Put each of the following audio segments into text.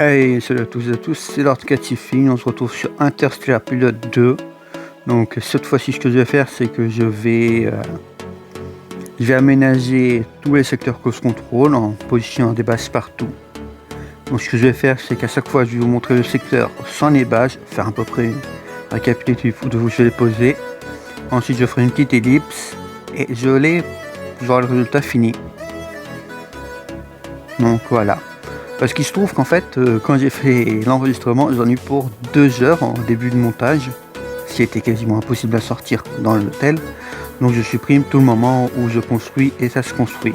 Hey, salut à tous et à tous, c'est Lord Catifine, on se retrouve sur Interstellar Pilote 2. Donc cette fois-ci, ce que je vais faire, c'est que je vais aménager tous les secteurs que je contrôle en positionnant des bases partout. Donc ce que je vais faire, c'est qu'à chaque fois, je vais vous montrer le secteur sans les bases, faire à peu près un récapitulatif de où je vais les poser. Ensuite, je ferai une petite ellipse et j'aurai le résultat fini. Donc voilà. Parce qu'il se trouve qu'en fait, quand j'ai fait l'enregistrement, j'en ai eu pour 2 heures en début de montage, ce qui était quasiment impossible à sortir dans l'hôtel. Donc je supprime tout le moment où je construis et ça se construit.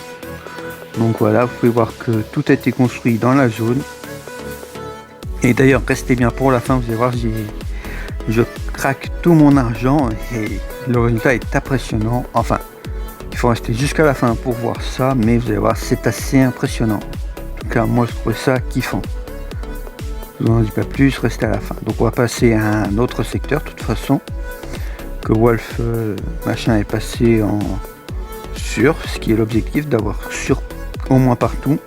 Donc voilà, vous pouvez voir que tout a été construit dans la zone. Et d'ailleurs, restez bien pour la fin, vous allez voir, je craque tout mon argent et le résultat est impressionnant. Enfin, il faut rester jusqu'à la fin pour voir ça, mais vous allez voir, c'est assez impressionnant. En tout cas, moi je trouvais ça kiffant. Je vous en dis pas plus, restez à la fin. Donc on va passer à un autre secteur, de toute façon, que Wolf machin est passé en sur, ce qui est l'objectif, d'avoir sur au moins partout.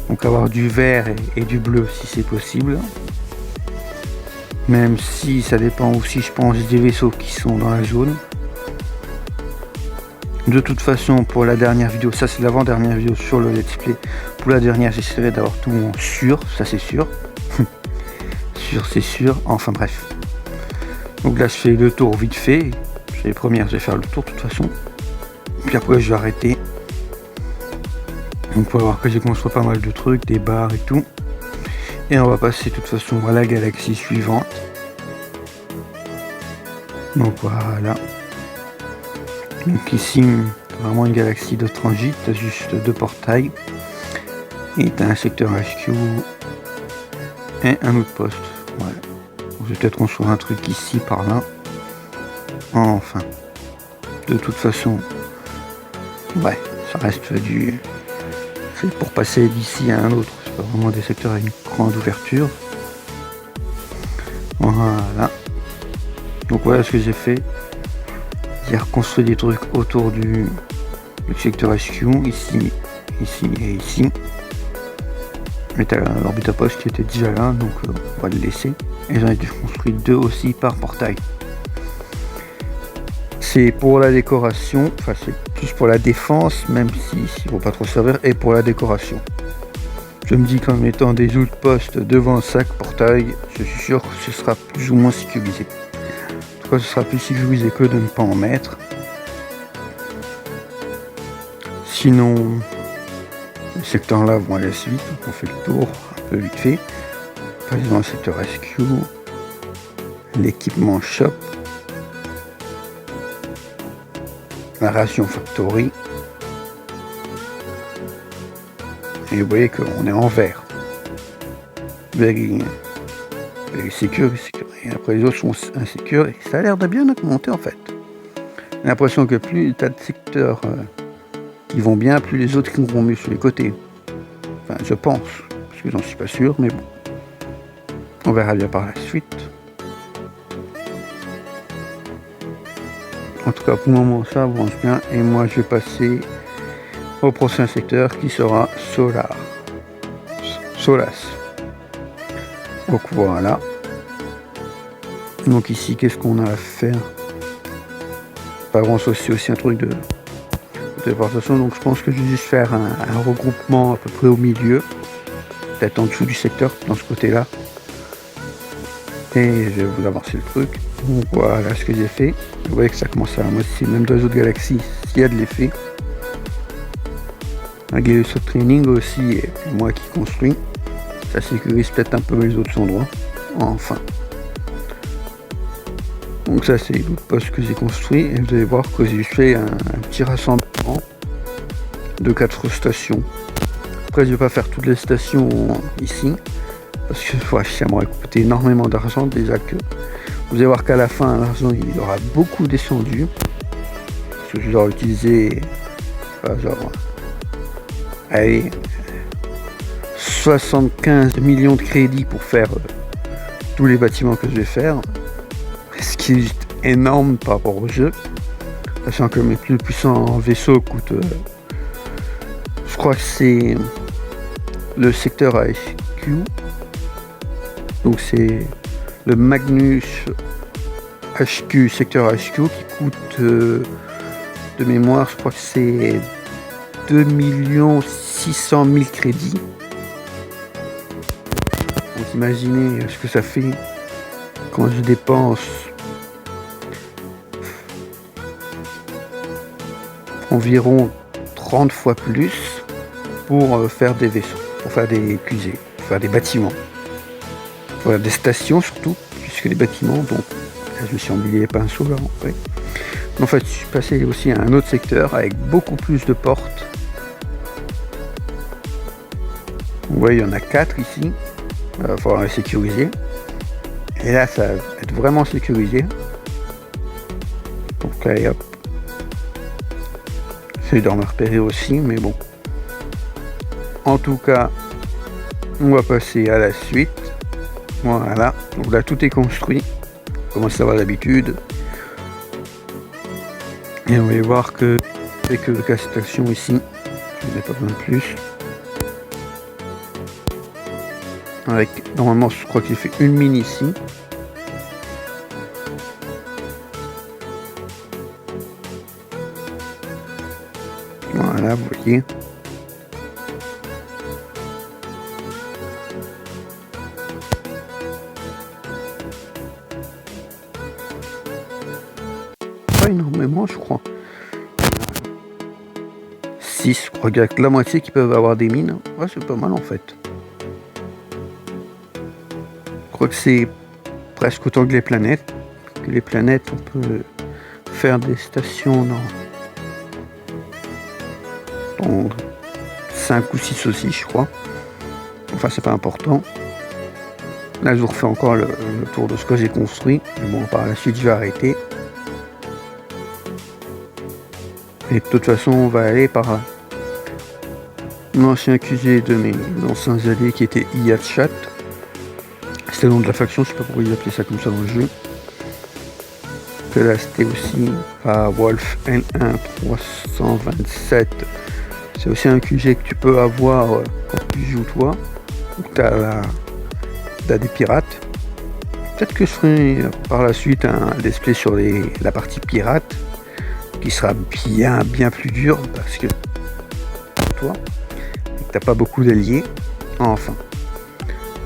Donc avoir du vert et du bleu si c'est possible. Même si ça dépend aussi, je pense, des vaisseaux qui sont dans la zone. De toute façon, pour la dernière vidéo, ça c'est l'avant-dernière vidéo sur le let's play. Pour la dernière, j'essaierai d'avoir tout en sûr, ça c'est sûr. Sûr, c'est sûr. Enfin bref. Donc là, je fais le tour vite fait. C'est les premières, je vais faire le tour de toute façon. Puis après, je vais arrêter. Donc, on va voir que j'ai construit pas mal de trucs, des barres et tout. Et on va passer de toute façon à la galaxie suivante. Donc voilà. Donc ici, vraiment une galaxie de transit, t'as juste 2 portails. Et t'as un secteur HQ et un autre poste. Voilà. Je vais peut-être construire un truc ici, par là. Enfin. De toute façon, ouais, ça reste du... C'est pour passer d'ici à un autre. C'est pas vraiment des secteurs avec une grande ouverture. Voilà. Donc voilà ce que j'ai fait. J'ai reconstruit des trucs autour du secteur HQ, ici, ici et ici. Mais t'as l'orbite à poste qui était déjà là, donc on va le laisser. Et j'en ai construit 2 aussi par portail. C'est pour la décoration, enfin c'est plus pour la défense, même si il ne faut pas trop servir, et pour la décoration. Je me dis qu'en mettant des outposts devant chaque portail, je suis sûr que ce sera plus ou moins sécurisé. En tout cas, ce sera plus sécurisé que de ne pas en mettre. Sinon, les secteurs là vont à la suite, donc on fait le tour un peu vite fait. Par exemple, le secteur SQ, l'équipement shop, la ration factory. Et vous voyez qu'on est en vert. Very secure. Et après les autres sont insécures. Et ça a l'air de bien augmenter en fait. J'ai l'impression que plus tu as de secteurs qui vont bien, plus les autres qui vont mieux sur les côtés. Enfin, je pense. Parce que j'en suis pas sûr, mais bon. On verra bien par la suite. En tout cas, pour le moment, ça avance bien. Et moi, je vais passer au prochain secteur qui sera Solas. Donc voilà. Donc ici, qu'est-ce qu'on a à faire? Pas grand chose, c'est aussi un truc de déportation. Donc je pense que je vais juste faire un regroupement à peu près au milieu. Peut-être en dessous du secteur, dans ce côté-là. Et je vais vous avancer le truc. Donc voilà ce que j'ai fait. Vous voyez que ça commence à moitié, même dans les autres galaxies, s'il y a de l'effet. Un vaisseau de training aussi, et moi qui construis. Ça sécurise peut-être un peu les autres endroits. Enfin. Donc ça c'est l'autre poste que j'ai construit. Et vous allez voir que j'ai fait un petit rassemblement de 4 stations. Après je vais pas faire toutes les stations ici. Parce que ça m'aurait coûté énormément d'argent déjà que. Vous allez voir qu'à la fin, l'argent il aura beaucoup descendu. Parce que je dois utiliser genre, allez, 75 millions de crédits pour faire tous les bâtiments que je vais faire. Ce qui est juste énorme par rapport au jeu. Sachant que mes plus puissants vaisseaux coûtent. Je crois que c'est le secteur HQ HQ. Donc c'est le Magnus HQ, secteur HQ, qui coûte de mémoire, je crois que c'est 2 600 000 crédits. Donc imaginez ce que ça fait quand je dépense environ 30 fois plus pour faire des vaisseaux, pour faire des QG, pour faire des bâtiments, pour faire des stations surtout, puisque les bâtiments, donc là, je me suis emballé les pinceaux là, ouais. En fait, je suis passé aussi à un autre secteur avec beaucoup plus de portes. Vous voyez, il y en a 4 ici. Il va falloir les sécuriser. Et là, ça va être vraiment sécurisé. Donc, allez hop. J'essaie de me repérer aussi, mais bon. En tout cas, on va passer à la suite. Voilà. Donc là, tout est construit. On commence à avoir l'habitude. Et on va y voir que avec le cas cette action ici, je n'ai pas besoin de plus. Avec, normalement, je crois que j'ai fait une mine ici. Voilà, vous voyez. Pas énormément, je crois. 6, je crois qu'il y a que la moitié qui peuvent avoir des mines. Ouais, c'est pas mal en fait. Je crois que c'est presque autant que les planètes. Que les planètes, on peut faire des stations dans 5 ou 6 aussi, je crois. Enfin, c'est pas important. Là, je vous refais encore le tour de ce que j'ai construit. Mais bon, par la suite, je vais arrêter. Et de toute façon, on va aller par là. L'ancien QG de mes anciens alliés qui était Iyatchat. C'était le nom de la faction, je sais pas pourquoi ils appelaient ça comme ça dans le jeu. Que là, c'était aussi à Wolf N1 327. C'est aussi un QG que tu peux avoir quand tu joues toi. Donc t'as des pirates. Peut-être que je ferai par la suite un display sur la partie pirate, qui sera bien plus dur parce que toi, t'as pas beaucoup d'alliés. Enfin,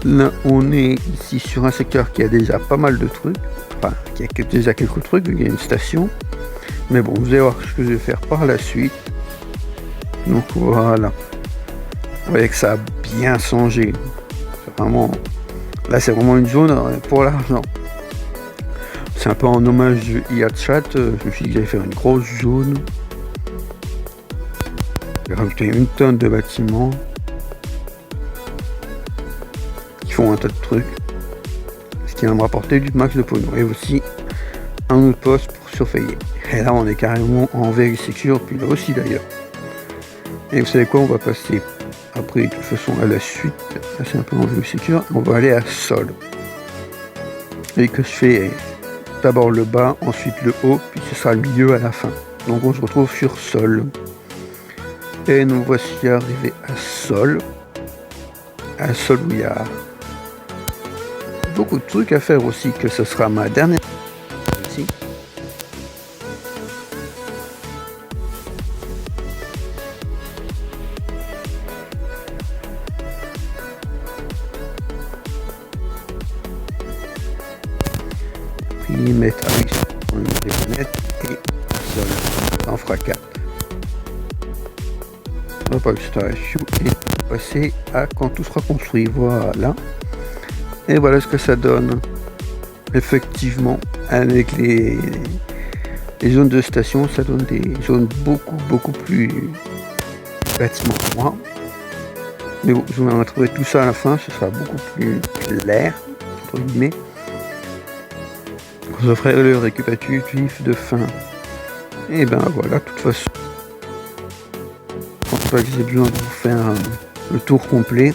là on est ici sur un secteur qui a déjà pas mal de trucs, enfin qui a déjà quelques trucs, il y a une station. Mais bon, vous allez voir ce que je vais faire par la suite. Donc voilà, vous voyez que ça a bien changé. C'est vraiment, là c'est vraiment une zone pour l'argent. C'est un peu en hommage de Iyatchat, je me suis dit que j'allais faire une grosse zone. J'ai rajouté une tonne de bâtiments qui font un tas de trucs, ce qui va me rapporter du max de pognon. Et aussi un autre poste pour surveiller. Et là on est carrément en very secure, puis là aussi d'ailleurs. Et vous savez quoi, on va passer après de toute façon à la suite. Là c'est un peu en very secure, on va aller à Sol. Et que je fais d'abord le bas, ensuite le haut, puis ce sera le milieu à la fin. Donc on se retrouve sur Sol. Et nous voici arrivés à Sol. À Sol où il y a beaucoup de trucs à faire aussi, que ce sera ma dernière ici. Puis mettre avec des planètes et Sol. Ça en fera 4. On va pas que c'est et passer à quand tout sera construit. Voilà. Et voilà ce que ça donne. Effectivement, avec les zones de station, ça donne des zones beaucoup plus bâtiments pour moi. Mais bon, je vais retrouver tout ça à la fin, ce sera beaucoup plus clair, entre guillemets. Je ferai le récapitulatif de fin. Et ben voilà, de toute façon, je pense pas que j'ai besoin de vous faire le tour complet.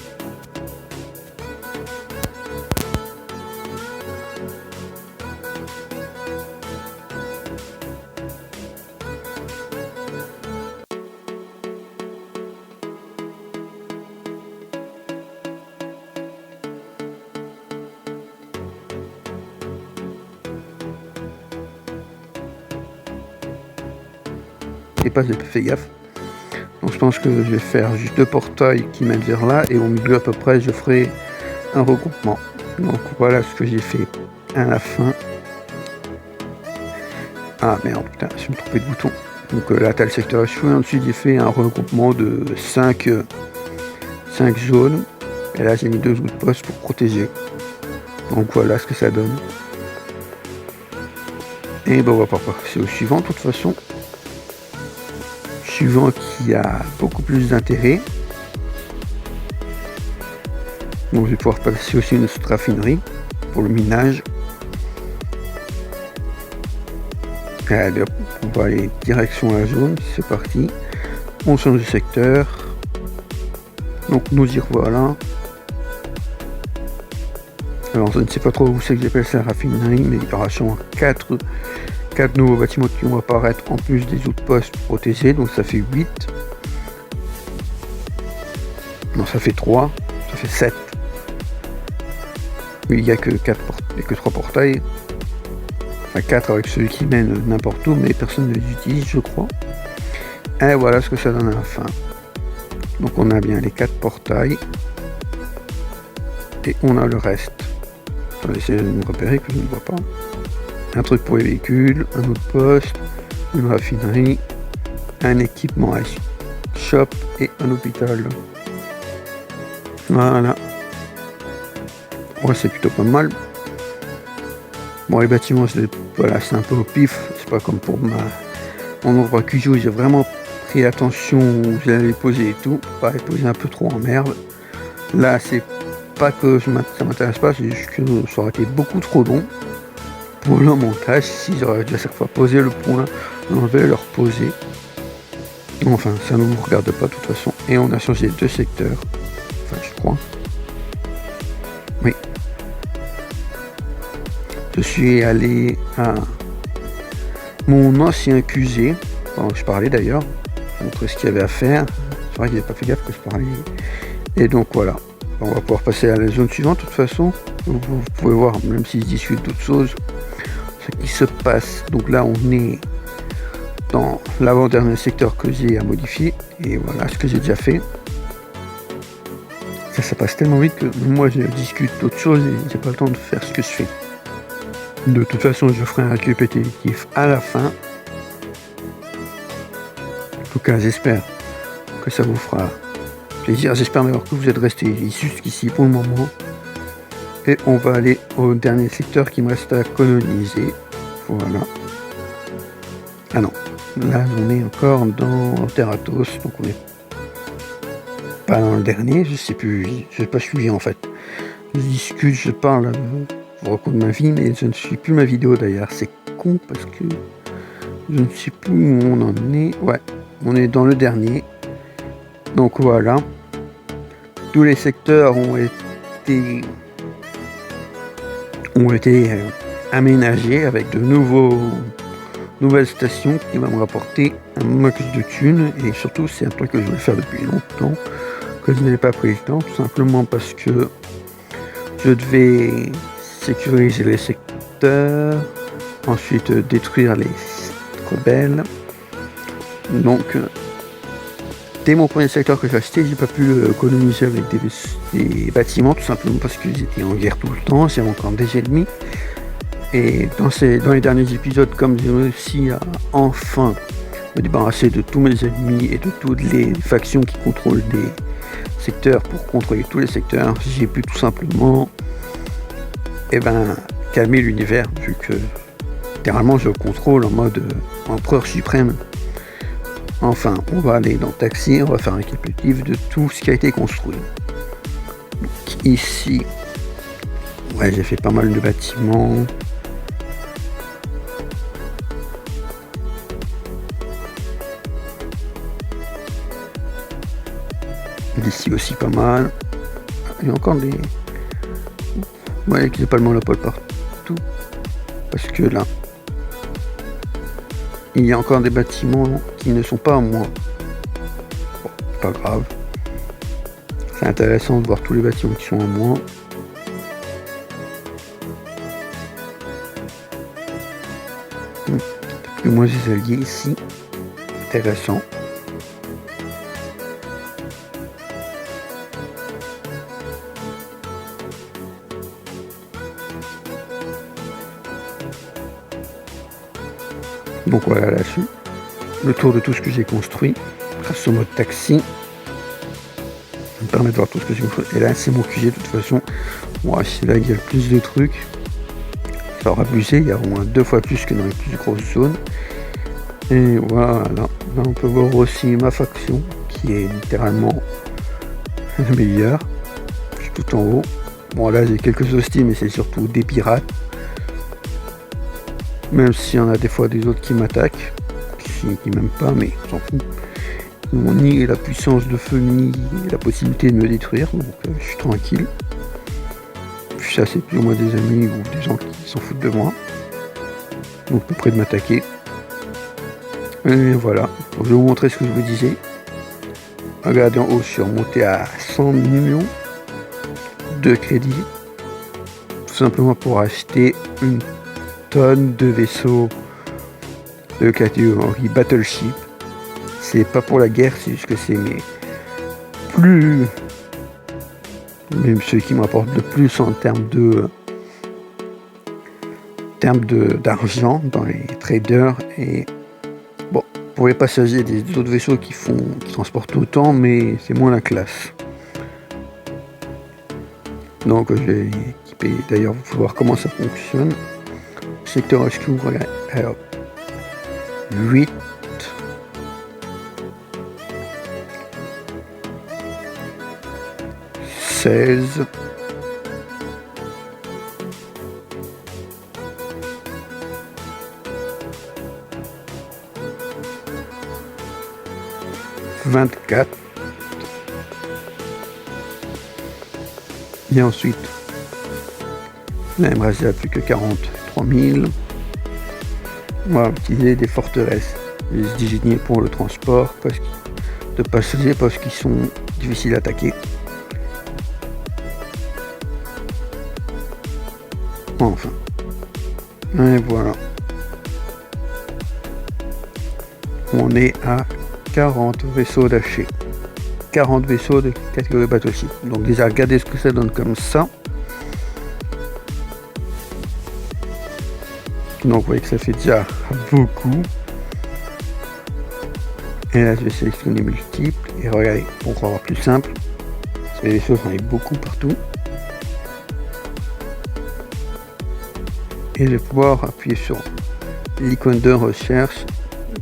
et pas j'ai pas fait gaffe. Donc je pense que je vais faire juste 2 portails qui mènent vers là, et au milieu à peu près je ferai un regroupement. Donc voilà ce que j'ai fait à la fin. Ah merde, putain, je me suis trompé de bouton. Donc là t'as le secteur échoué, ensuite j'ai fait un regroupement de 5 zones, et là j'ai mis 2 outposts pour protéger. Donc voilà ce que ça donne. Et ben on va pas passer au suivant de toute façon. Suivant qui a beaucoup plus d'intérêt. Donc je vais pouvoir passer aussi une autre raffinerie pour le minage. Allez hop, on va aller direction la zone, c'est parti. On change de secteur. Donc nous y revoilà. Alors je ne sais pas trop où c'est que j'appelle ça la raffinerie, mais il y aura sûrement 4 nouveaux bâtiments qui vont apparaître en plus des outposts protégés, donc ça fait 8. Non, ça fait 3, ça fait 7. Mais il n'y a que 3 portails. Enfin 4 avec celui qui mène n'importe où, mais personne ne les utilise, je crois. Et voilà ce que ça donne à la fin. Donc on a bien les 4 portails. Et on a le reste. On va essayer de me repérer que je ne vois pas. Un truc pour les véhicules, un autre poste, une raffinerie, un équipement shop et un hôpital. Voilà. Ouais, c'est plutôt pas mal. Bon, les bâtiments, voilà, c'est un peu au pif. C'est pas comme pour mon endroit QGO, j'ai vraiment pris attention où j'allais les poser et tout. Pas les poser un peu trop en merde. Là, c'est pas que ça m'intéresse pas, c'est juste que ça aurait été beaucoup trop long pour le montage. Si j'aurais dû à chaque fois poser le point, l'enlever, le reposer. Enfin, ça ne nous regarde pas de toute façon. Et on a changé 2 secteurs. Enfin, je crois. Oui. Je suis allé à mon ancien QG, pendant que je parlais d'ailleurs, montrer ce qu'il y avait à faire. C'est vrai qu'il n'avait pas fait gaffe que je parlais. Et donc voilà. On va pouvoir passer à la zone suivante de toute façon. Vous pouvez voir, même s'ils discutent d'autres choses, ce qui se passe. Donc là, on est dans l'avant-dernier secteur que j'ai à modifier. Et voilà ce que j'ai déjà fait. Ça passe tellement vite que moi, je discute d'autres choses et j'ai pas le temps de faire ce que je fais. De toute façon, je ferai un récapitulatif à la fin. En tout cas, j'espère que ça vous fera plaisir. J'espère d'ailleurs que vous êtes restés jusqu'ici pour le moment. Et on va aller au dernier secteur qui me reste à coloniser. Voilà. Ah non, là on est encore dans Terratos, donc on est pas dans le dernier, je sais plus, je n'ai pas suivi en fait. Je discute, je parle, je raconte ma vie, mais je ne suis plus ma vidéo d'ailleurs. C'est con parce que je ne sais plus où on en est. Ouais, on est dans le dernier. Donc voilà. Tous les secteurs ont été aménagés avec de nouvelles stations qui vont me rapporter un max de thunes. Et surtout, c'est un truc que je voulais faire depuis longtemps, que je n'avais pas pris le temps, tout simplement parce que je devais sécuriser les secteurs, ensuite détruire les rebelles. Donc dès mon premier secteur que j'ai acheté, j'ai pas pu coloniser avec des bâtiments, tout simplement parce qu'ils étaient en guerre tout le temps, j'avais encore des ennemis. Et dans les derniers épisodes, comme j'ai réussi à enfin me débarrasser de tous mes ennemis et de toutes les factions qui contrôlent des secteurs pour contrôler tous les secteurs, j'ai pu tout simplement calmer l'univers, vu que littéralement je contrôle en mode empereur suprême. Enfin, on va aller dans Taxi, on va faire un récapitulatif de tout ce qui a été construit. Donc ici, ouais, j'ai fait pas mal de bâtiments. D'ici aussi pas mal. Il y a encore des... Ouais, qu'il n'y a pas le monopole partout. Parce que là, il y a encore des bâtiments qui ne sont pas à moi. Bon, pas grave. C'est intéressant de voir tous les bâtiments qui sont à moi. Plus moins des alliés ici. intéressant. Donc voilà là-dessus, le tour de tout ce que j'ai construit grâce au mode taxi. Ça me permet de voir tout ce que j'ai construit. Et là c'est mon QG de toute façon. Moi c'est là qu'il y a le plus de trucs. Ça aura abusé, il y a au moins 2 fois plus que dans les plus grosses zones. Et voilà, là on peut voir aussi ma faction qui est littéralement la meilleure. Je suis tout en haut. Bon là j'ai quelques hostiles mais c'est surtout des pirates. Même s'il y en a des fois des autres qui m'attaquent, qui m'aiment pas, mais on s'en fout. Ils n'ont ni la puissance de feu, ni la possibilité de me détruire, donc je suis tranquille. Puis ça, c'est plus ou moins des amis ou des gens qui s'en foutent de moi. Donc peu près de m'attaquer. Et voilà, donc, je vais vous montrer ce que je vous disais. Regardez en haut, je suis remonté à 100 millions de crédits. Tout simplement pour acheter une tonnes de vaisseaux de catégorie Battleship. C'est pas pour la guerre, c'est juste que c'est plus, même ceux qui m'apportent le plus en termes d'argent dans les traders. Et bon, pour les passagers des autres vaisseaux qui transportent autant, mais c'est moins la classe. Donc je vais équiper, d'ailleurs vous pouvez voir comment ça fonctionne. Secteur HQ, regarde, alors 8, 16, 24, et ensuite là il me reste plus que 43 000. On va utiliser des forteresses, les désigner pour le transport de passagers parce qu'ils sont difficiles à attaquer. Enfin, et voilà. On est à 40 vaisseaux d'achats. 40 vaisseaux de catégorie Battleship. Donc déjà regardez ce que ça donne comme ça. Donc vous voyez que ça fait déjà beaucoup. Et là je vais sélectionner multiples. Et regardez, pour avoir plus simple. Parce que les vaisseaux j'en ai beaucoup partout. Et je vais pouvoir appuyer sur l'icône de recherche,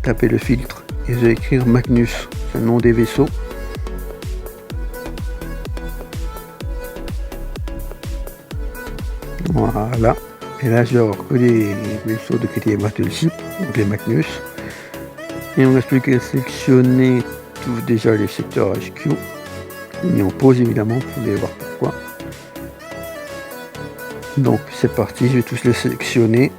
taper le filtre et je vais écrire Magnus, c'est le nom des vaisseaux. Voilà. Et là je vais avoir que les vaisseaux de catégorie Battleship, donc les Magnus. Et on ne reste plus qu'à sélectionner déjà les secteurs HQ. Mis en pause évidemment, vous allez voir pourquoi. Donc c'est parti, je vais tous les sélectionner.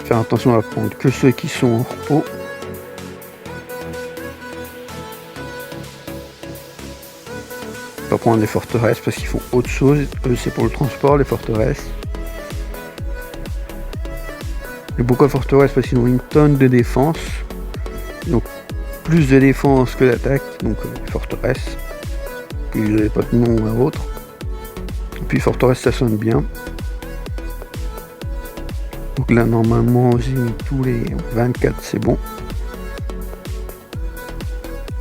Faire attention à prendre que ceux qui sont en repos. Pas prendre les forteresses parce qu'ils font autre chose. Eux c'est pour le transport, les forteresses. Et pourquoi forteresses? Parce qu'ils ont une tonne de défense. Donc plus de défense que d'attaque, donc les forteresses. Puis vous n'avez pas de nom à autre. Et puis forteresse ça sonne bien. Donc là normalement j'ai mis tous les 24, c'est bon.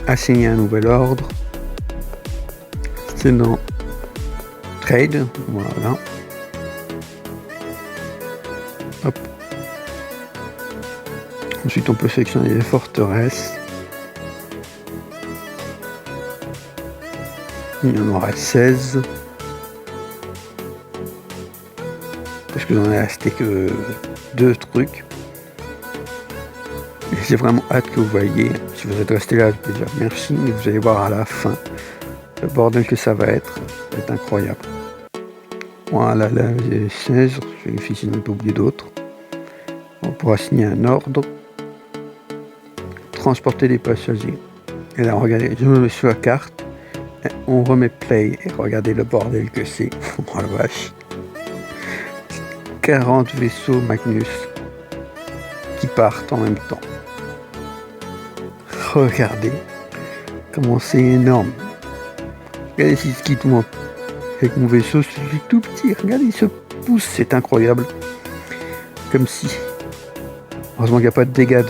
Assigner un nouvel ordre. C'est dans Trade, voilà. Hop. Ensuite on peut sélectionner les forteresses. Il y en aura 16. Parce que j'en ai acheté que 2 trucs. Et j'ai vraiment hâte que vous voyez. Si vous êtes resté là, déjà merci, mais vous allez voir à la fin le bordel que ça va être incroyable. Voilà, là j'ai 16, je vérifie si je n'ai pas oublié d'autres. On pourra signer un ordre. Transporter des passagers. Et là regardez, je me mets sur la carte. On remet play et regardez le bordel que c'est. Oh la vache. 40 vaisseaux Magnus. partent en même temps. Regardez comment c'est énorme. Regardez s'il se quitte moi. Avec mon vaisseau, je suis tout petit. Regardez, il se pousse, c'est incroyable. Comme si... Heureusement qu'il n'y a pas de dégâts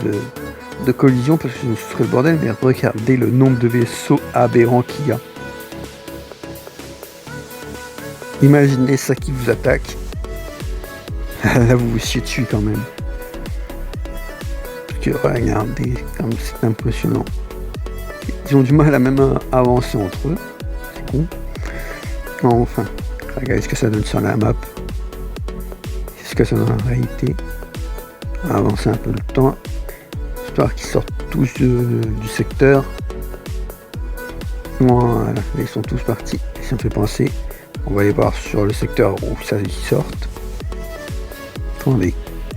de collision parce que ce serait le bordel. Mais regardez le nombre de vaisseaux aberrants qu'il y a. Imaginez ça qui vous attaque. Là, vous vous chiez dessus quand même. Parce que regardez, comme c'est impressionnant. Ils ont du mal à même avancer entre eux. C'est con. Enfin, regardez ce que ça donne sur la map. Qu'est-ce que ça donne en réalité. On va avancer un peu le temps. Histoire qu'ils sortent tous du secteur. Voilà, ils sont tous partis. Ça me fait penser. On va aller voir sur le secteur où ça ils sortent. Attendez,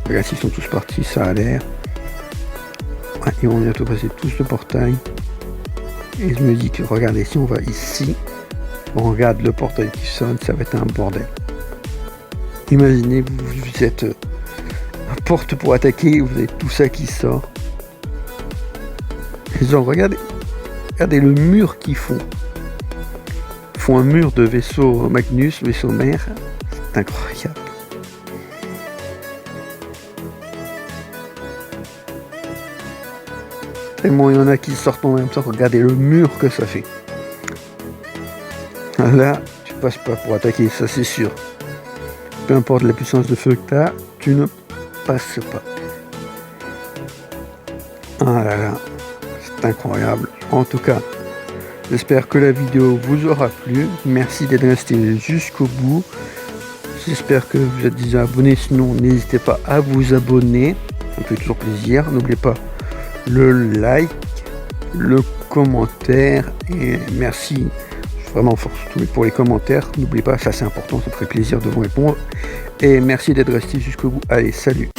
regarde s'ils sont tous partis, ça a l'air. Ouais, ils vont bientôt passer tous le portail. Et je me dis que regardez, si on va ici, on regarde le portail qui sonne, ça va être un bordel. Imaginez, vous êtes à porte pour attaquer, vous avez tout ça qui sort. Et genre, regardez le mur qu'ils font. Ils font un mur de vaisseau Magnus, vaisseau mère. C'est incroyable. Tellement il y en a qui sortent en même temps, regardez le mur que ça fait. Là, tu passes pas pour attaquer, ça c'est sûr. Peu importe la puissance de feu que tu as, tu ne passes pas. Ah là là, c'est incroyable. En tout cas, j'espère que la vidéo vous aura plu. Merci d'être resté jusqu'au bout. J'espère que vous êtes déjà abonnés, sinon n'hésitez pas à vous abonner. Ça me fait toujours plaisir. N'oubliez pas le like, le commentaire et merci vraiment surtout pour les commentaires. N'oubliez pas, ça c'est important, ça me ferait plaisir de vous répondre. Et merci d'être resté jusqu'au bout. Allez, salut!